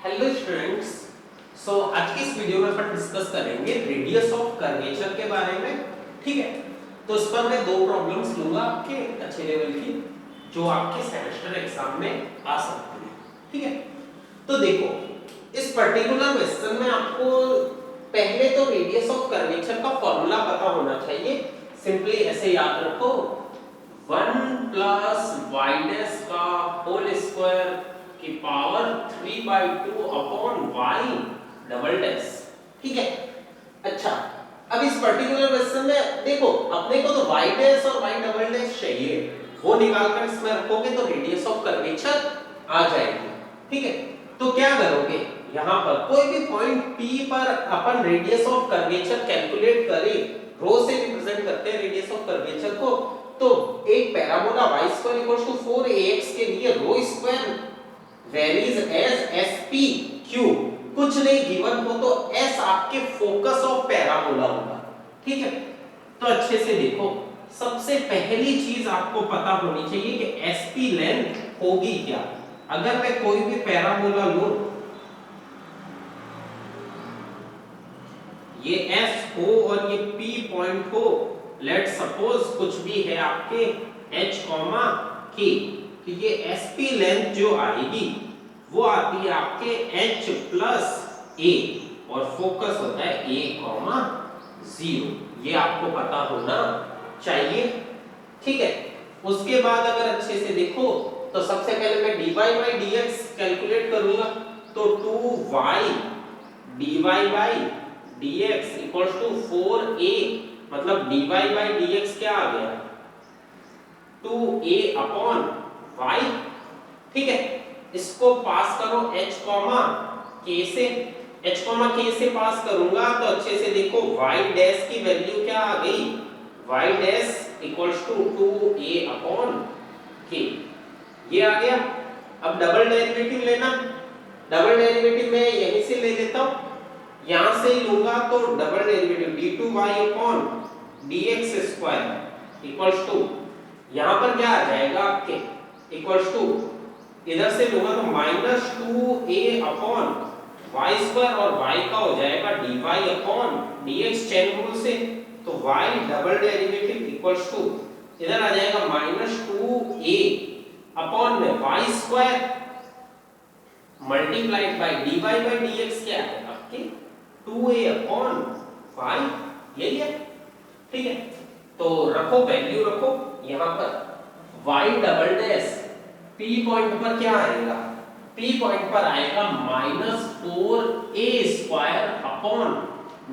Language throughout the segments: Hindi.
Hello students. आज की इस वीडियो में अपन डिस्कस करेंगे रेडियस ऑफ कर्वेचर के बारे में। ठीक है, तो इस पर मैं दो प्रॉब्लम्स लूंगा आपके अच्छे लेवल की, जो आपके सेमेस्टर एग्जाम में आ सकती है। ठीक है, तो देखो इस पर्टिकुलर क्वेश्चन में आपको पहले तो रेडियस ऑफ कर्वेचर का फॉर्मूला पता होना चाहिए। सिंपली ऐसे याद रखो, 1 प्लस वाई डैश का होल स्क्वायर की power 3/2 upon y double dash. ठीक है, अच्छा अब इस पर्टिकुलर क्वेश्चन में देखो अपने को तो y डैश और y डबल डैश चाहिए, वो निकालकर इसमें रखोगे तो रेडियस ऑफ कर्वेचर आ जाएगी। ठीक है, तो क्या करोगे, यहां पर कोई भी पॉइंट P पर अपन रेडियस ऑफ कर्वेचर कैलकुलेट करें, रो से रिप्रेजेंट करते हैं रेडियस ऑफ कर्वेचर को। तो एक पैराबोला y² 4ax के लिए रो स्क्वायर वेरीज एज sp/q कुछ नहीं गिवन हो तो s आपके फोकस ऑफ पैराबोला होगा। ठीक है, तो अच्छे से देखो, सबसे पहली चीज आपको पता होनी चाहिए कि sp लेंथ होगी क्या। अगर मैं कोई भी पैराबोला लूं, ये s हो और ये p पॉइंट हो, लेट सपोज कुछ भी है आपके h, k, तो ये sp लेंथ जो आएगी वो आती है आपके h प्लस a और फोकस होता है a, 0। ये आपको पता होना चाहिए। ठीक है, उसके बाद अगर अच्छे से देखो तो सबसे पहले मैं dy by dx कैलकुलेट करूंगा, तो 2y dy by dx equals to 4a, मतलब dy by dx क्या आ गया, 2a अपॉन y। ठीक है, इसको पास करो h, k से, h, k से पास करूंगा तो अच्छे से देखो y डैश की वैल्यू क्या आ गई, y dash equals to 2a upon k, ये आ गया। अब डबल डेरिवेटिव लेना, डबल डेरिवेटिव मैं यहीं से ले लेता हूं, यहां से ही लूंगा तो double derivative d2y upon dx square equals to, यहां पर क्या आ जाएगा आपके इक्वल्स टू, इधर से लूंगा तो -2a अपॉन y स्क्वायर और y का हो जाएगा dy upon dx chain rule से, तो y double derivative equals to इधर आ जाएगा -2a अपॉन में y square multiplied by dy by dx क्या है आपके 2a अपॉन y, यही है। ठीक है, तो रखो वैल्यू रखो यहां पर, y double dash p point पर क्या आएगा, p पॉइंट पर आएगा -4a स्क्वायर अपॉन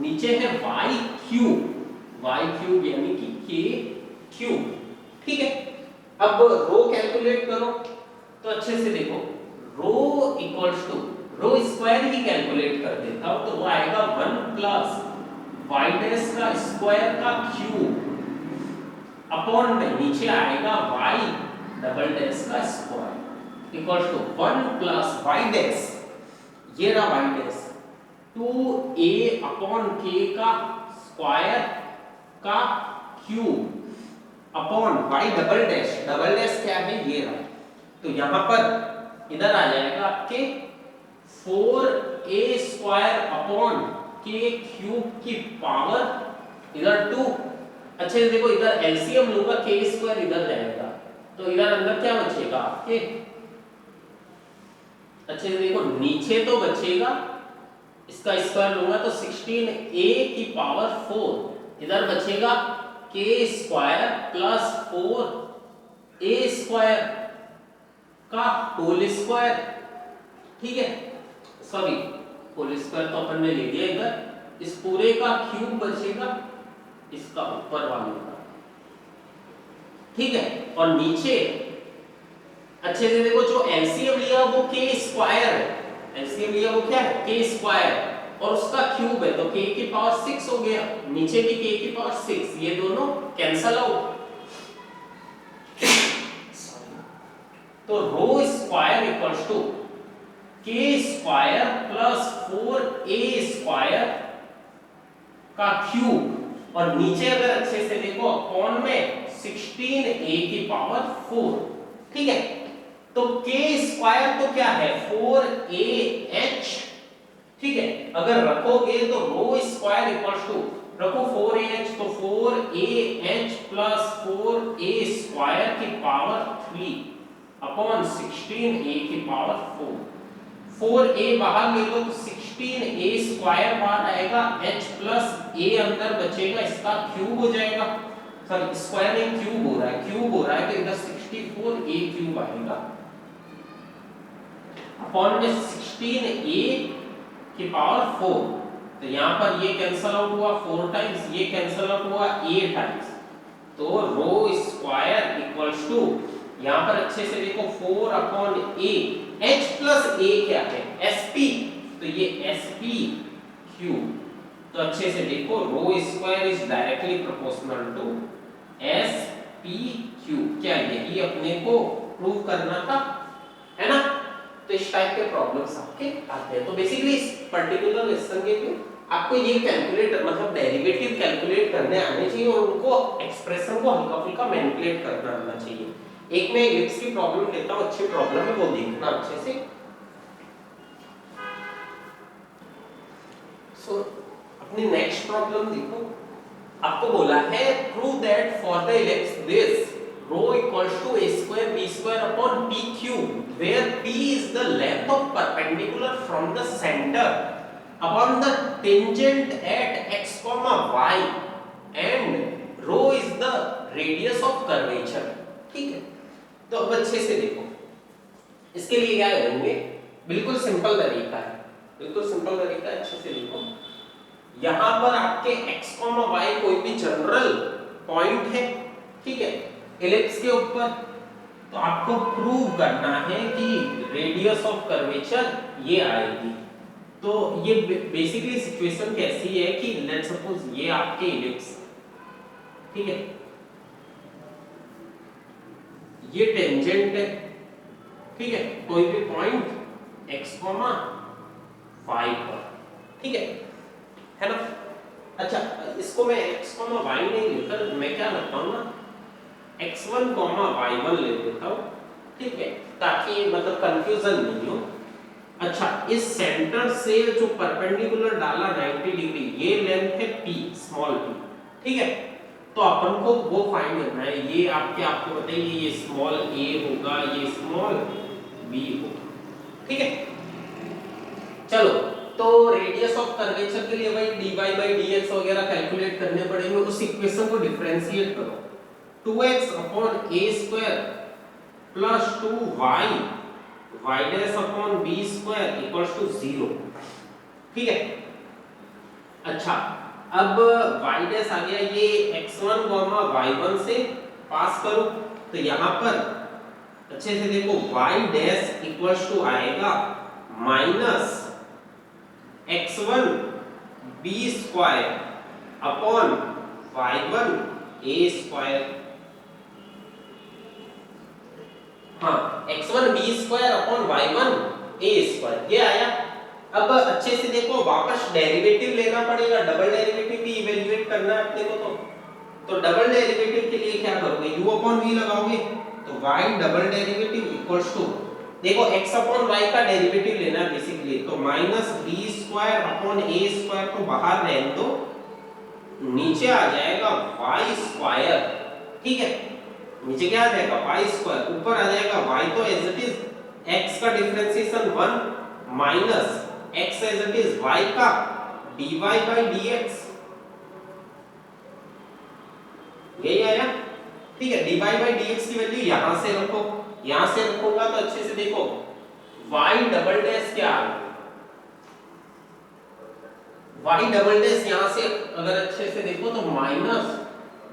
नीचे है y क्यूब यानी कि k क्यूब। ठीक है, अब रो कैलकुलेट करो तो अच्छे से देखो, rho equals to rho square ही कैलकुलेट कर देता हूं तो वो आएगा 1 प्लस y डैश का स्क्वायर का क्यूब अपॉन में नीचे आएगा y डबल डैश का square equals to 1 plus y dash, ये रहा y dash 2a upon k का स्क्वायर का cube upon y double dash क्या है, ये रहा। तो यहां पर इधर आ जाएगा आपके 4a square upon k cube की पावर इधर 2। अच्छे से देखो, इधर एलसीएम लूंगा k स्क्वायर इधर जाएगा तो इधर अंदर क्या बचेगा आपके, अच्छे से देखो नीचे तो बचेगा, इसका स्क्वायर लूंगा तो 16a की पावर 4, इधर बचेगा k square plus 4a square का होल स्क्वायर। ठीक है, सॉरी होल स्क्वायर तो अपन ने ले लिया इधर, इस पूरे का क्यूब बचेगा इसका ऊपर वाले का। ठीक है, और नीचे अच्छे से देखो जो एलसीएम लिया वो k स्क्वायर है, एलसीएम लिया वो क्या है k स्क्वायर और उसका क्यूब है तो k की पावर 6 हो गया, नीचे भी k की पावर 6, ये दोनों कैंसल आउट। तो rho square equals to k square plus 4a square का क्यूब और नीचे अगर अच्छे से देखो अपॉन में 16a की पावर 4। ठीक है, तो k स्क्वायर तो क्या है 4ah, ठीक है। अगर रखोगे तो रो स्क्वायर इक्वल्स टू, रखो 4ah तो 4ah प्लस 4a स्क्वायर की पावर 3 अपॉन 16a की पावर 4। 4a बाहर ले लो तो 16a स्क्वायर बाहर आएगा, h प्लस a अंदर बचेगा, इसका क्यूब हो जाएगा, सॉरी स्क्वायर नहीं क्यूब हो रहा है, क्यूब हो रहा है तो इधर 64a क्यूब आएगा अपॉन में 16a की पावर 4। तो यहाँ पर ये कैंसल आउट हुआ 4 टाइम्स, ये कैंसल आउट हुआ a टाइम्स, तो रो स्क्वायर इक्वल्स टू, यहाँ पर अच्छे से देखो 4 upon a, h plus a क्या है sp, तो ये sp क्यूब। तो अच्छे से देखो rho square is directly proportional to sp cube. क्या यही अपने को प्रूव करना था, है ना। तो इस टाइप के प्रॉब्लम्स आपके आते हैं। तो बेसिकली इस पर्टिकुलर लेसन के लिए आपको ये कैलकुलेट मतलब डेरिवेटिव कैलकुलेट करने आने चाहिए और उनको एक्सप्रेशन को हल्का फुल्का मैनिपुलेट करना आना चाहिए। एक मैं एलिप्स की प्रॉब्लम लेता हूं, अच्छी प्रॉब्लम है, वो देखना अच्छे से। सो अपनी नेक्स्ट प्रॉब्लम देखो, आपको बोला है prove that for the ellipse this rho equals to a square b square upon p cube where p is the length of perpendicular from the center upon the tangent at x comma y and rho is the radius of curvature, ठीक है। तो अब अच्छे से देखो, इसके लिए क्या करेंगे, बिल्कुल सिंपल तरीका है, बिल्कुल सिंपल तरीका है, अच्छे से देखो। यहां पर आपके x, y कोई भी जनरल पॉइंट है, ठीक है, इलिप्स के ऊपर, तो आपको प्रूव करना है कि रेडियस ऑफ कर्वेचर ये आएगी। तो ये बेसिकली सिचुएशन कैसी है कि लेट्स सपोज ये आपके इलिप्स, ठीक है, ये टेंजेंट है, ठीक है, कोई भी पॉइंट x, y पर, ठीक है ना। अच्छा, इसको मैं x, y नहीं लेकर मैं क्या लगता हूं ना x1, y1 ले लेता हूं, ठीक है, ताकि मतलब कंफ्यूजन नहीं हो। अच्छा, इस सेंटर से जो परपेंडिकुलर डाला 90 डिग्री, ये लेंथ है p, स्मॉल p, ठीक है। तो अपन को वो फाइंड करना है, ये आपको बताइए, ये स्मॉल a होगा, ये स्मॉल b होगा, ठीक है। चलो, तो रेडियस ऑफ कर्वेचर के लिए भाई dy/dx वगैरह कैलकुलेट करने पड़ेंगे। उस इक्वेशन को डिफरेंशिएट करो, 2x upon a square plus 2y y dash upon b square equals to 0, ठीक है। अच्छा, अब y डैश आ गया, ये x1, y1 से पास करो, तो यहां पर अच्छे से देखो y डैश इक्वल्स टू आएगा minus x1 b square upon y1 a square, हाँ, x1 b square upon y1 a square, ये आया। अब अच्छे से देखो, वापस डेरिवेटिव लेना पड़ेगा, डबल डेरिवेटिव भी इवैल्यूएट करना है अपने को। तो डबल डेरिवेटिव के लिए क्या करोगे, u अपॉन v लगाओगे, तो y double derivative equals to, देखो x अपॉन y का डेरिवेटिव लेना है बेसिकली, तो minus b square upon a square को बाहर रहने दो, नीचे आ जाएगा y स्क्वायर, ठीक है, नीचे क्या आ जाएगा y स्क्वायर, ऊपर आ जाएगा y, तो एज इट इज x का differentiation 1 minus x as it is y का dy/dx, यही आया, ठीक है। dy/dx की वैल्यू यहां से रखो, यहां से रखूंगा तो अच्छे से देखो y डबल डैश क्या आ गया, y डबल डैश यहां से अगर अच्छे से देखो तो minus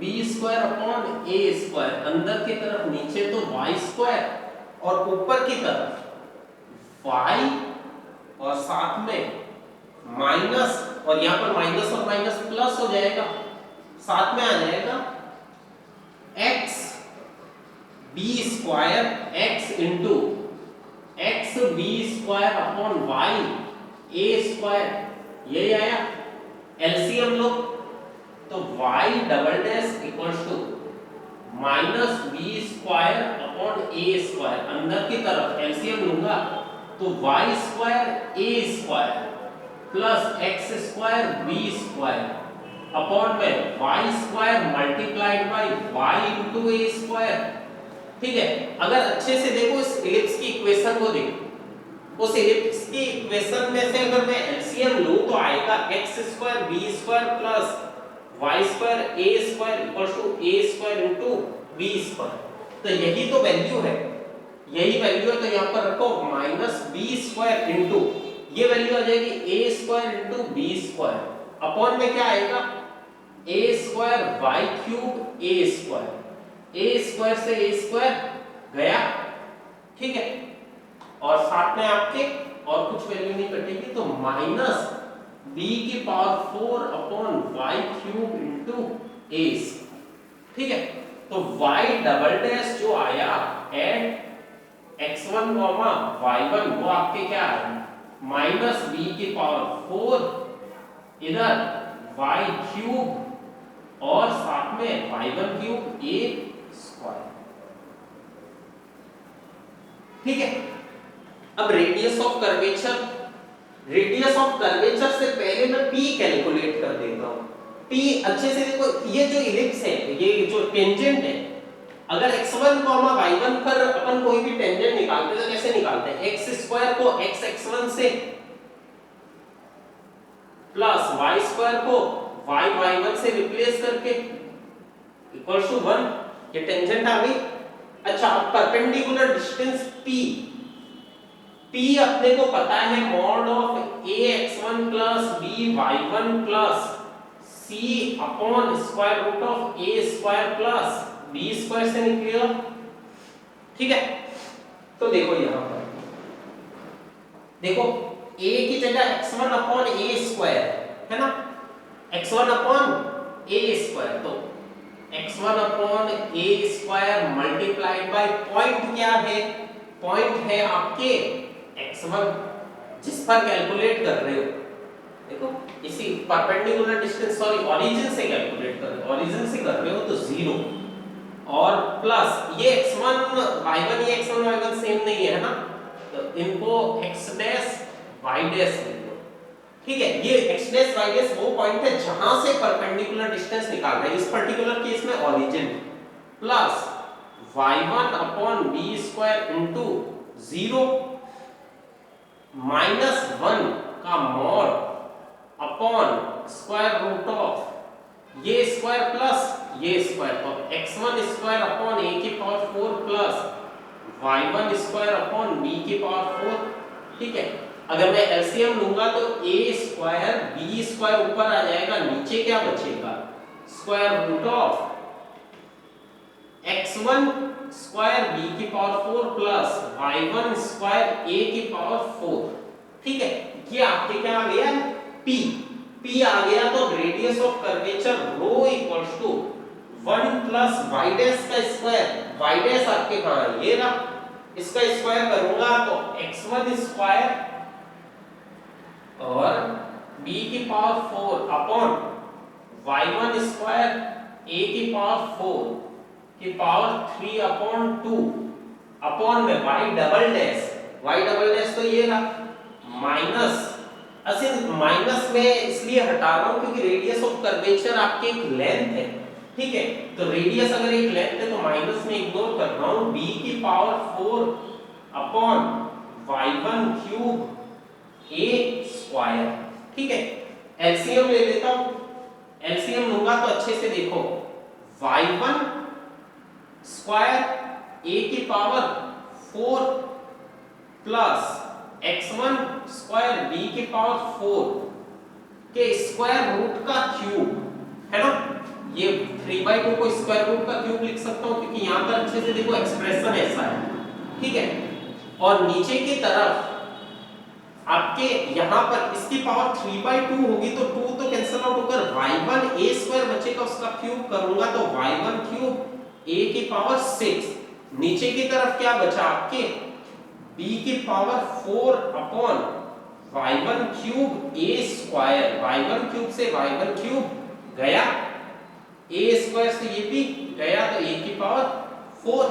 b square upon a square, अंदर की तरफ नीचे तो y स्क्वायर और ऊपर की तरफ y और साथ में माइनस, और यहां पर माइनस और माइनस प्लस हो जाएगा, साथ में आ जाएगा x b square x into x b square upon y a square, यही आया। एलसीएम लो तो y double dash equals to minus b square upon a square, अंदर की तरफ एलसीएम लूंगा तो वाई स्क्वायर ए square plus x square B square upon में y square multiplied by y into a square. ठीक है, अगर अच्छे से देखो इस इलिप्स की इक्वेशन को देखो, उस इलिप्स की इक्वेशन में से अगर मैं एलसीएम लूं तो आएगा X square B square plus Y square A square equals to A square into B square. तो यही तो वैल्यू है, यही वैल्यू है, तो यहां पर रखो माइनस बी स्क्वायर इनटू ये वैल्यू आ जाएगी a square into B square upon में क्या आएगा a square y cube a square, A square से ए स्क्वायर गया। ठीक है, और साथ में आपके और कुछ वैल्यू नहीं कटेगी तो माइनस b की power 4 upon y cube into a. ठीक है, तो y डबल डैश जो आया एट x1 y1 वो आपके क्या आया माइनस b की पावर 4 इधर y क्यूब और साथ में y1 क्यूब a स्क्वायर। ठीक है, अब radius of curvature, radius of curvature से पहले मैं p कैलकुलेट कर देता हूं। p अच्छे से देखो, ये जो इलिप्स है, ये जो टेंजेंट है, अगर x1, y1 पर अपन कोई भी टेंजेंट निकालते हैं तो कैसे निकालते हैं, x स्क्वायर को x1 से प्लस y स्क्वायर को y1 से रिप्लेस करके इक्वल्स टू 1, ये टेंजेंट आ गई। अच्छा, अब परपेंडिकुलर डिस्टेंस P अपने को पता है mod of ax1 plus by1 plus c upon square root of a square plus b square से निकलेगा। ठीक है, तो देखो यहां पर देखो a की जगह x1 अपॉन a स्क्वायर है ना, x1 अपॉन a स्क्वायर, तो x1 upon a square multiplied by point क्या है, पॉइंट है आपके x1 जिस पर कैलकुलेट कर रहे हो। देखो इसी परपेंडिकुलर डिस्टेंस, सॉरी ओरिजिन से कैलकुलेट कर रहे हो, ओरिजिन से कर रहे हो तो 0 और प्लस ये x1 y1, ये x1 y1 सेम नहीं है ना, तो इनको x डैश y डैश लिख दो। ठीक है, ये x डैश y डैश वो पॉइंट है जहां से परपेंडिकुलर डिस्टेंस निकाल रहे हैं, इस पर्टिकुलर केस में origin, plus y1 upon b square into 0 minus 1 का mod upon square root of ये स्क्वायर प्लस ये स्क्वायर, तो x1 स्क्वायर अपॉन a की power 4 plus y1 square upon b की पावर 4। ठीक है, अगर मैं एलसीएम लूंगा तो a स्क्वायर b स्क्वायर ऊपर आ जाएगा, नीचे क्या बचेगा square root of x1 square b की power 4 plus y1 square a की पावर 4। ठीक है, ये आपके क्या आ गया p आ गया, तो radius of curvature rho equals to 1 plus y dash का स्क्वायर, y डैश आपके कहां है ये रहा, इसका स्क्वायर करूंगा तो x1 स्क्वायर और b की power 4 upon y1 square a की पावर 4 की पावर 3 अपॉन 2 अपॉन में y डबल डैश तो ये रहा माइनस, असल माइनस में इसलिए हटा रहा हूं क्योंकि रेडियस ऑफ कर्वेचर आपके एक लेंथ है। ठीक है, तो रेडियस अगर एक लेंथ है तो माइनस में इग्नोर कर रहा हूं, b की power 4 upon y1 cube a square. ठीक है, एलसीएम ले लेता हूं, एलसीएम लूंगा तो अच्छे से देखो y1 स्क्वायर a की power 4 plus x1 square b की पावर 4 के स्क्वायर रूट का क्यूब है ना, ये 3/2 को स्क्वायर रूट का क्यूब लिख सकता हूं क्योंकि यहां पर अच्छे से देखो एक्सप्रेशन ऐसा है। ठीक है, और नीचे की तरफ आपके यहां पर इसकी पावर 3/2 होगी तो 2 तो कैंसिल आउट होकर y1 a स्क्वायर बचेगा, उसका क्यूब करूंगा तो y1 क्यूब a की पावर 6, नीचे की तरफ क्या बचा आपके b की power 4 upon y1 cube a square, y1 cube से y1 क्यूब गया, a स्क्वायर से ये भी गया तो a की पावर 4।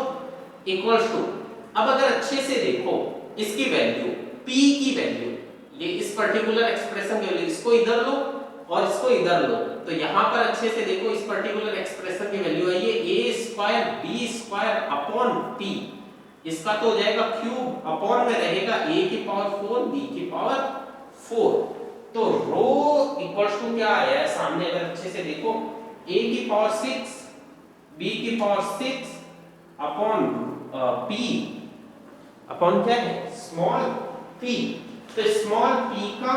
इक्वल्स टू, अब अगर अच्छे से देखो इसकी वैल्यू p की वैल्यू, ये इस पर्टिकुलर एक्सप्रेशन की वैल्यू, इसको इधर लो और इसको इधर लो, तो यहां पर अच्छे से देखो इस पर्टिकुलर एक्सप्रेशन की वैल्यू आई है a square b square upon p, इसका तो हो जाएगा क्यूब, अपॉन में रहेगा a की पावर 4 b की पावर 4, तो रो इक्वल्स टू क्या आया है सामने, अगर अच्छे से देखो a की पावर 6 b की पावर 6 अपॉन p अपॉन क्या है स्मॉल p, तो स्मॉल p का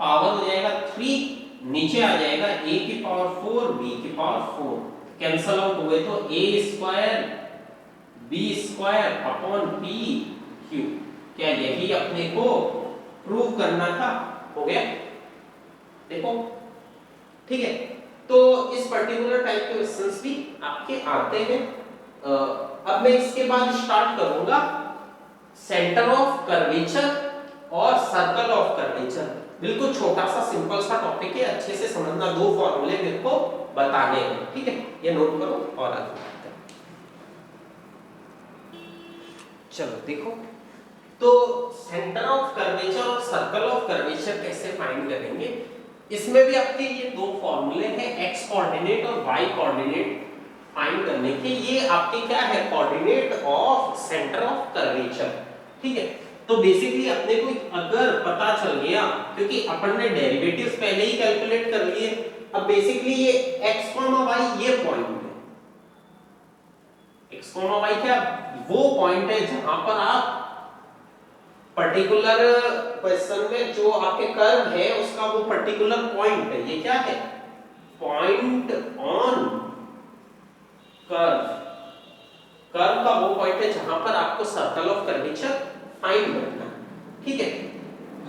पावर हो जाएगा 3, नीचे आ जाएगा a की पावर 4 b की पावर 4, कैंसल आउट हुए तो a square b square upon p cube, क्या यही अपने को प्रूव करना था, हो गया देखो, ठीक है। तो इस पर्टिकुलर टाइप के क्वेश्चंस भी आपके आते हैं। अब मैं इसके बाद स्टार्ट करूंगा सेंटर ऑफ कर्वेचर और सर्कल ऑफ कर्वेचर, बिल्कुल छोटा सा सिंपल सा टॉपिक है, अच्छे से समझना, दो फॉर्मूले मेरे को बताने हैं, ठीक है, ये नोट करो और आगे बढ़ते हैं। चलो देखो, तो सेंटर ऑफ कर्वेचर और सर्कल ऑफ कर्वेचर कैसे फाइंड करेंगे, इसमें भी आपके ये दो फॉर्मूले हैं, एक्स कोऑर्डिनेट और वाई कोऑर्डिनेट फाइंड करने के, ये आपके क्या है coordinate of centre of curvature, ठीक है। तो बेसिकली अपने को अगर पता चल गया, क्योंकि अपन ने डेरिवेटिव्स पहले ही कैलकुलेट कर लिए, अब बेसिकली ये x, y ये पॉइंट है, x, y क्या वो पॉइंट है जहां पर आप पर्टिकुलर क्वेश्चन में जो आपके कर्व है उसका वो पर्टिकुलर पॉइंट है, ये क्या है पॉइंट ऑन कर्व, कर्व का वो पॉइंट है जहां पर आपको सर्कल ऑफ कर्वेचर फाइंड करना है, ठीक है।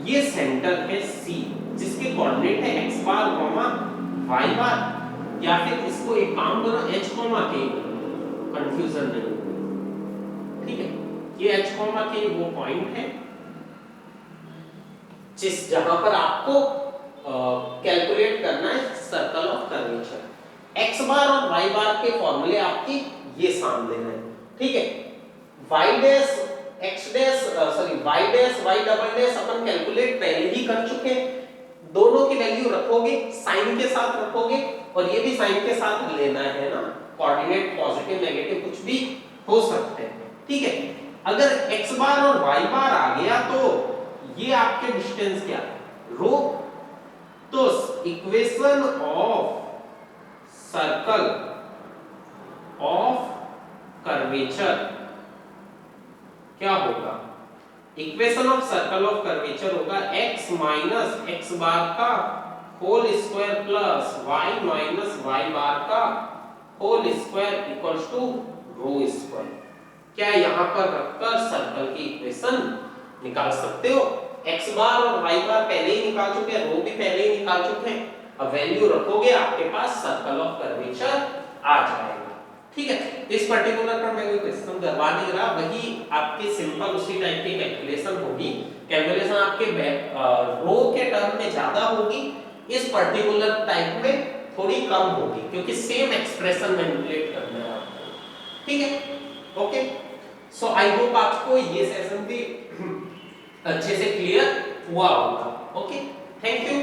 ये सेंटर है C जिसके कोऑर्डिनेट है x बार, y बार, या फिर इसको एक काम करो h, k, कंफ्यूजन नहीं, ठीक है। ये h, k वो पॉइंट है जिस जहां पर आपको कैलकुलेट करना है सर्कल ऑफ कर्वेचर। x बार और y बार के फॉर्मूले आपके ये सामने हैं, ठीक है। y dash x dash sorry y dash y double dash अपन कैलकुलेट पहले ही कर चुके हैं, दोनों की वैल्यू रखोगे साइन के साथ रखोगे, और ये भी साइन के साथ लेना है ना, कोऑर्डिनेट पॉजिटिव नेगेटिव कुछ भी हो सकते हैं, ठीक है। अगर x बार और y बार आ गया तो ये आपके डिस्टेंस क्या है रो, तो equation of circle of curvature क्या होगा, equation of circle of curvature होगा x माइनस x बार का whole square plus y minus y bar का whole square equals to rho square. क्या यहां पर रखकर सर्कल की इक्वेशन निकाल सकते हो, x बार और y बार पहले ही निकाल चुके हैं, रो भी पहले ही निकाल चुके हैं, अब वैल्यू रखोगे आपके पास सर्कल ऑफ कर्वेचर आ जाएगा, ठीक है। इस पर्टिकुलर पर मैं कोई क्वेश्चन करवा नहीं रहा, वही आपके सिंपल उसी टाइप की कैलकुलेशन होगी, कैलकुलेशन आपके रो के टर्म में ज्यादा होगी, इस पर्टिकुलर टाइप में थोड़ी कम होगी, क्योंकि सेम एक्सप्रेशन मैनिपुलेट करना है आपको, ठीक है, ओके। सो आई होप आपको ये सेशन भी अच्छे से क्लियर हुआ होगा, ओके, थैंक यू।